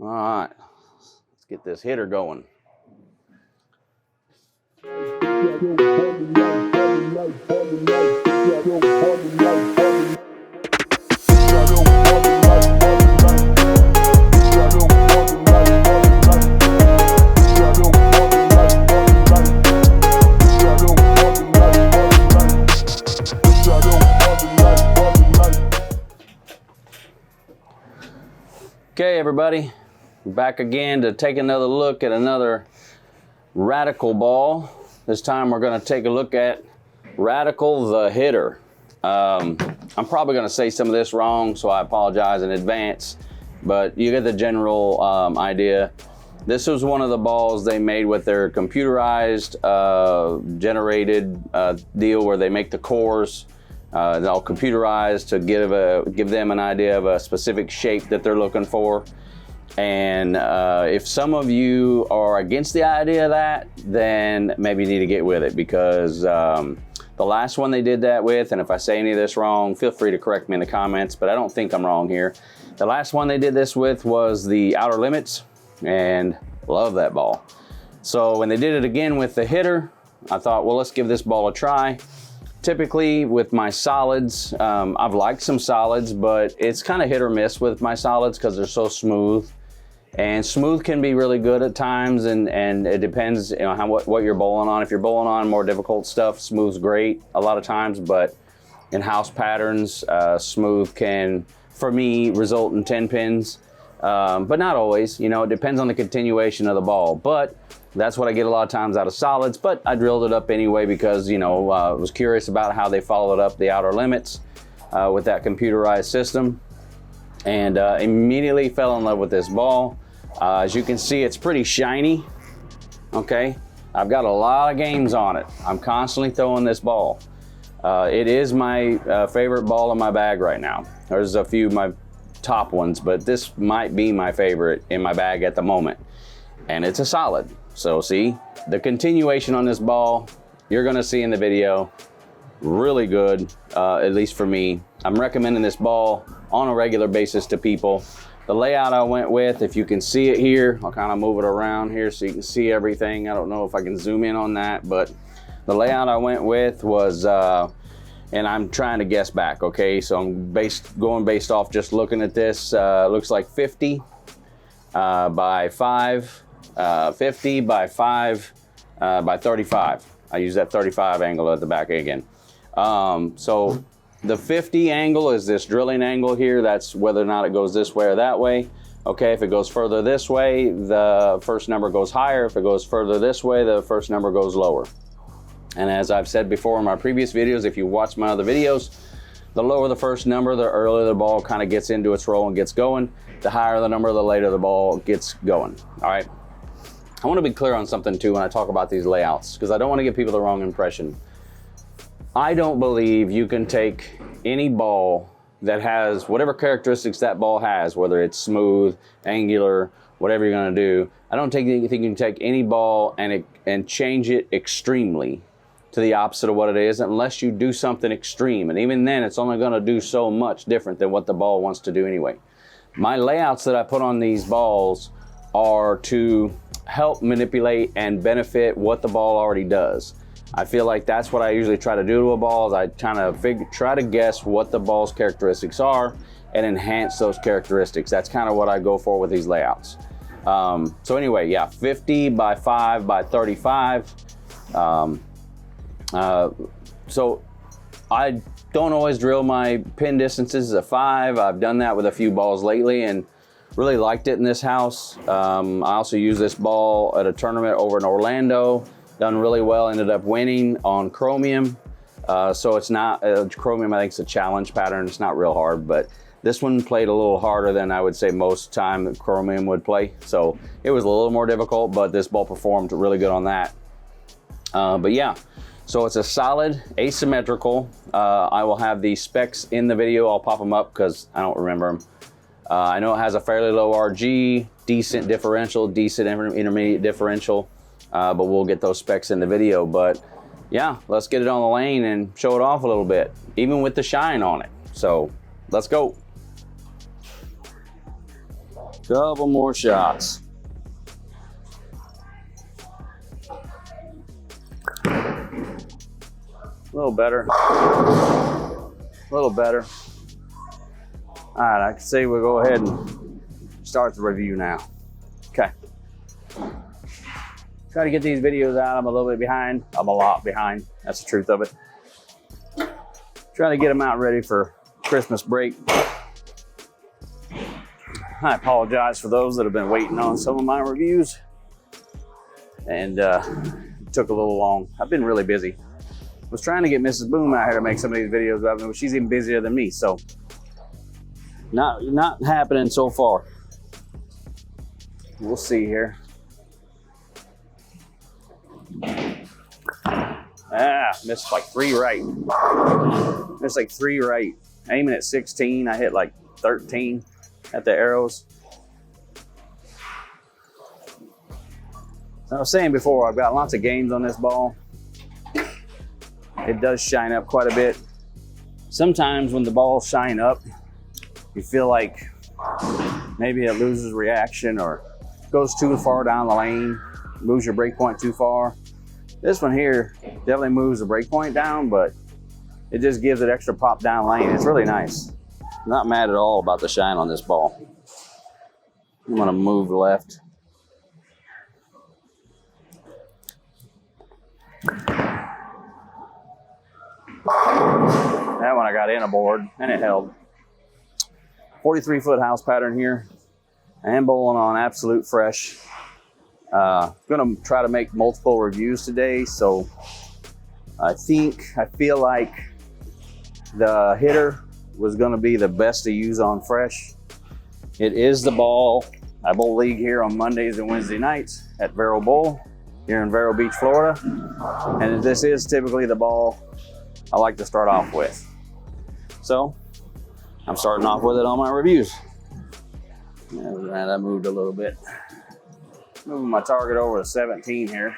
All right, let's get this hitter going. Okay, everybody, we're back again to take another look at another Radical ball. This time we're going to take a look at Radical the Hitter. I'm probably going to say some of this wrong, so I apologize in advance, but you get the general idea. This was one of the balls they made with their computerized generated deal where they make the cores. It's all computerized to give them an idea of a specific shape that they're looking for. And if some of you are against the idea of that, then maybe you need to get with it, because the last one they did that with, and if I say any of this wrong, feel free to correct me in the comments, but I don't think I'm wrong here. The last one they did this with was the Outer Limits, and love that ball. So when they did it again with the hitter, I thought, well, let's give this ball a try. Typically with my solids, I've liked some solids, but it's kind of hit or miss with my solids because they're so smooth. And smooth can be really good at times, and it depends, you know, what you're bowling on. If you're bowling on more difficult stuff, smooth's great a lot of times, but in house patterns, smooth can, for me, result in 10 pins, but not always. You know, it depends on the continuation of the ball. But that's what I get a lot of times out of solids, but I drilled it up anyway because, you know, I was curious about how they followed up the Outer Limits with that computerized system, and immediately fell in love with this ball. As you can see, it's pretty shiny, okay? I've got a lot of games on it. I'm constantly throwing this ball. It is my favorite ball in my bag right now. There's a few of my top ones, but this might be my favorite in my bag at the moment. And it's a solid. So see, the continuation on this ball, you're gonna see in the video, really good, at least for me. I'm recommending this ball on a regular basis to people. The layout I went with, if you can see it here, I'll kind of move it around here so you can see everything. I don't know if I can zoom in on that, but the layout I went with was, and I'm trying to guess back, okay? So I'm going based off just looking at this. Looks like 50 by 5. 50 by 5 by 35. I use that 35 angle at the back again. So the 50 angle is this drilling angle here. That's whether or not it goes this way or that way. Okay, if it goes further this way, the first number goes higher. If it goes further this way, the first number goes lower. And as I've said before in my previous videos, if you watch my other videos, the lower the first number, the earlier the ball kind of gets into its roll and gets going. The higher the number, the later the ball gets going. All right. I want to be clear on something too when I talk about these layouts, because I don't want to give people the wrong impression. I don't believe you can take any ball that has whatever characteristics that ball has, whether it's smooth, angular, whatever you're going to do. I don't think you can take any ball and change it extremely to the opposite of what it is, unless you do something extreme. And even then, it's only going to do so much different than what the ball wants to do anyway. My layouts that I put on these balls are to help manipulate and benefit what the ball already does. I feel like that's what I usually try to do to a ball, is I kind of try to guess what the ball's characteristics are and enhance those characteristics. That's kind of what I go for with these layouts. So anyway, yeah, 50 by 5 by 35. So I don't always drill my pin distances at 5. I've done that with a few balls lately and really liked it in this house. I also used this ball at a tournament over in Orlando. Done really well, ended up winning on Chromium. So it's not, Chromium I think it's a challenge pattern. It's not real hard, but this one played a little harder than I would say most time that Chromium would play. So it was a little more difficult, but this ball performed really good on that. But yeah, so it's a solid asymmetrical. I will have the specs in the video. I'll pop them up because I don't remember them. I know it has a fairly low RG, decent differential, decent intermediate differential, but we'll get those specs in the video. But yeah, let's get it on the lane and show it off a little bit, even with the shine on it. So let's go. Couple more shots. A little better. A little better. All right, I can say we'll go ahead and start the review now. Okay. Try to get these videos out. I'm a little bit behind. I'm a lot behind. That's the truth of it. Trying to get them out ready for Christmas break. I apologize for those that have been waiting on some of my reviews. And it took a little long. I've been really busy. Was trying to get Mrs. Boom out here to make some of these videos about me, but she's even busier than me, so not happening so far. We'll see here. Missed like 3 right. Missed like 3 right. Aiming at 16, I hit like 13 at the arrows. So I was saying before, I've got lots of games on this ball. It does shine up quite a bit. Sometimes when the balls shine up, you feel like maybe it loses reaction or goes too far down the lane, moves your break point too far. This one here definitely moves the break point down, but it just gives it extra pop down lane. It's really nice. Not mad at all about the shine on this ball. I'm gonna move left. That one I got in a board and it held. 43-foot house pattern here and bowling on absolute fresh. Gonna try to make multiple reviews today, so I feel like the hitter was gonna be the best to use on fresh. It is the ball. I bowl league here on Mondays and Wednesday nights at Vero Bowl here in Vero Beach, Florida. And this is typically the ball I like to start off with. So I'm starting off with it on my reviews. And I moved a little bit. Moving my target over to 17 here.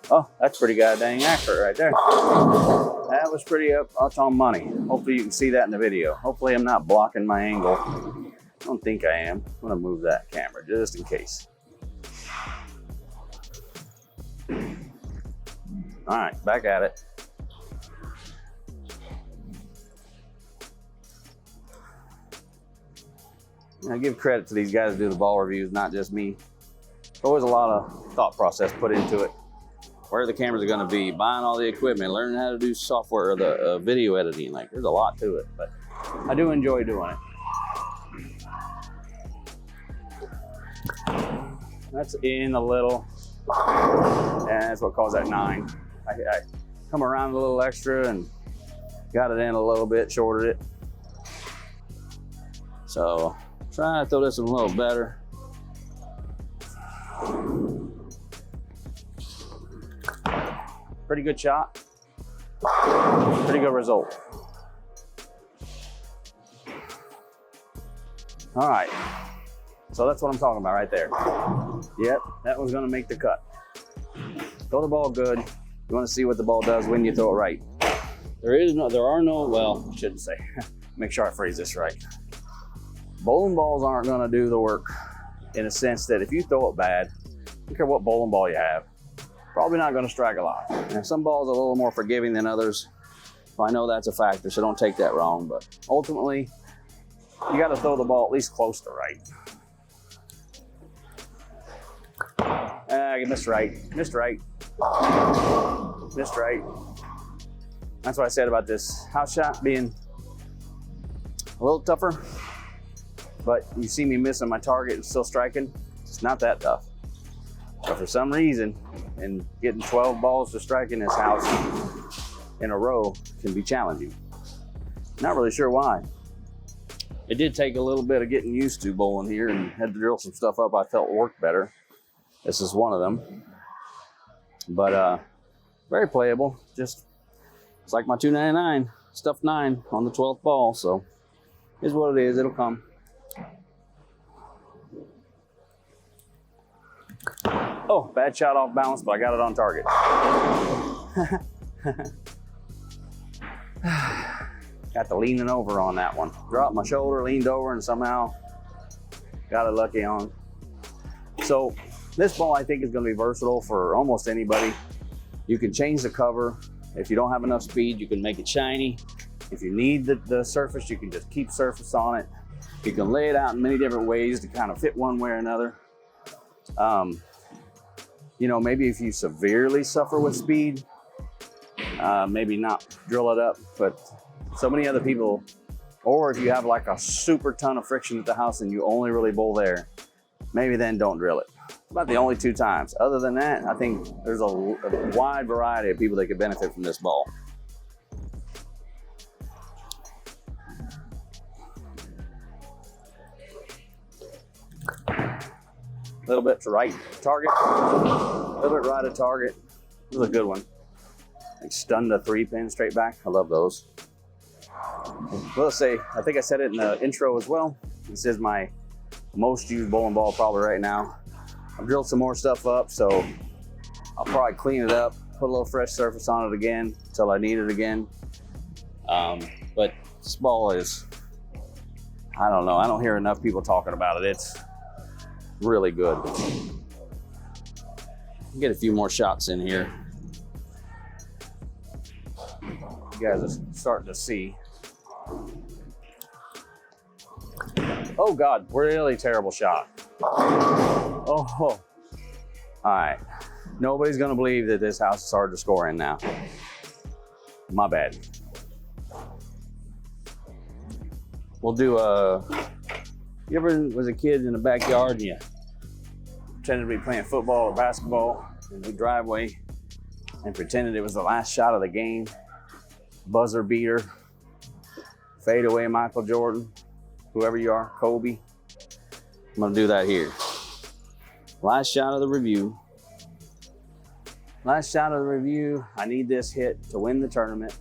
Oh, that's pretty goddamn accurate right there. That was pretty up on money. Hopefully you can see that in the video. Hopefully I'm not blocking my angle. I don't think I am. I'm gonna move that camera just in case. All right, back at it. I give credit to these guys who do the ball reviews, not just me. There's always a lot of thought process put into it. Where the cameras are gonna be, buying all the equipment, learning how to do software or the video editing. Like, there's a lot to it, but I do enjoy doing it. That's in a little, and that's what caused that 9. I come around a little extra and got it in a little bit, shorted it. So trying to throw this one a little better. Pretty good shot. Pretty good result. All right. So that's what I'm talking about right there. Yep, that one's gonna make the cut. Throw the ball good. You wanna see what the ball does when you throw it right. Well, I shouldn't say. Make sure I phrase this right. Bowling balls aren't gonna do the work in a sense that if you throw it bad, I don't care what bowling ball you have, probably not gonna strike a lot. Now, some balls are a little more forgiving than others. I know that's a factor, so don't take that wrong, but ultimately, you gotta throw the ball at least close to right. You missed right, missed right, missed right. That's what I said about this house shot being a little tougher, but you see me missing my target and still striking, it's not that tough. But for some reason, and getting 12 balls to strike in this house in a row can be challenging. Not really sure why. It did take a little bit of getting used to bowling here and had to drill some stuff up I felt worked better. This is one of them. But very playable. Just, it's like my 299, stuffed 9 on the 12th ball. So is what it is, it'll come. Oh, bad shot off balance, but I got it on target. got the leaning over on that one. Dropped my shoulder, leaned over, and somehow got it lucky on. So this ball I think is going to be versatile for almost anybody. You can change the cover. If you don't have enough speed, you can make it shiny. If you need the surface, you can just keep surface on it. You can lay it out in many different ways to kind of fit one way or another. You know, maybe if you severely suffer with speed, maybe not drill it up, but so many other people, or if you have like a super ton of friction at the house and you only really bowl there, maybe then don't drill it. About the only 2 times. Other than that, I think there's a wide variety of people that could benefit from this ball. A little bit to right target, a little bit right of target. This is a good one. Like stunned a 3-pin straight back. I love those. Well, let's say, I think I said it in the intro as well. This is my most used bowling ball probably right now. I've drilled some more stuff up, so I'll probably clean it up, put a little fresh surface on it again until I need it again. But this ball is, I don't know, I don't hear enough people talking about it. It's really good. Get a few more shots in here. You guys are starting to see. Oh God, really terrible shot. Oh, all right. Nobody's gonna believe that this house is hard to score in now. My bad. We'll do you ever was a kid in the backyard and you pretended to be playing football or basketball in the driveway and pretended it was the last shot of the game? Buzzer beater, fade away Michael Jordan, whoever you are, Kobe. I'm gonna do that here. Last shot of the review. Last shot of the review. I need this hit to win the tournament.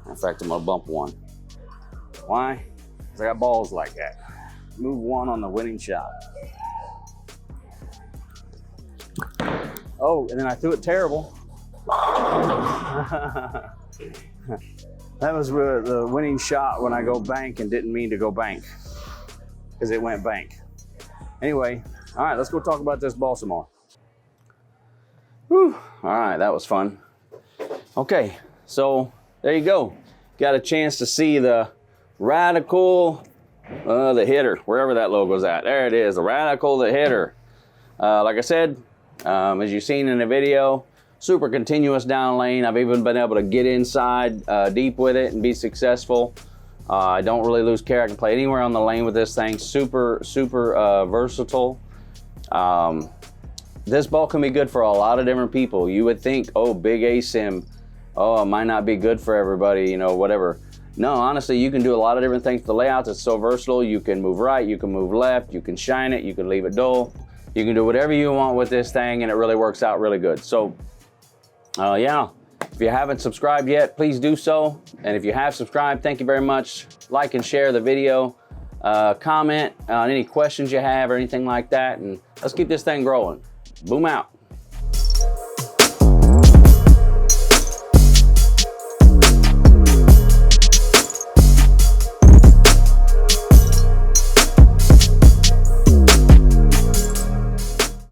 In fact, I'm gonna bump one. Why? Because I got balls like that. Move one on the winning shot. Oh, and then I threw it terrible. That was the winning shot when I go bank and didn't mean to go bank because it went bank. Anyway, all right, let's go talk about this ball some more. Whew. All right, that was fun. Okay, so there you go. Got a chance to see the Radical, the hitter, wherever that logo's at. There it is, the Radical, the hitter. Like I said, as you've seen in the video, super continuous down lane. I've even been able to get inside deep with it and be successful. I don't really lose care. I can play anywhere on the lane with this thing. Super versatile. This ball can be good for a lot of different people. You would think, oh, big ASIM, oh, it might not be good for everybody, you know, whatever. No, honestly, you can do a lot of different things. The layouts is so versatile. You can move right, you can move left, you can shine it, you can leave it dull. You can do whatever you want with this thing and it really works out really good. So, yeah, if you haven't subscribed yet, please do so. And if you have subscribed, thank you very much. Like and share the video. Comment on any questions you have or anything like that. And let's keep this thing growing. Boom out.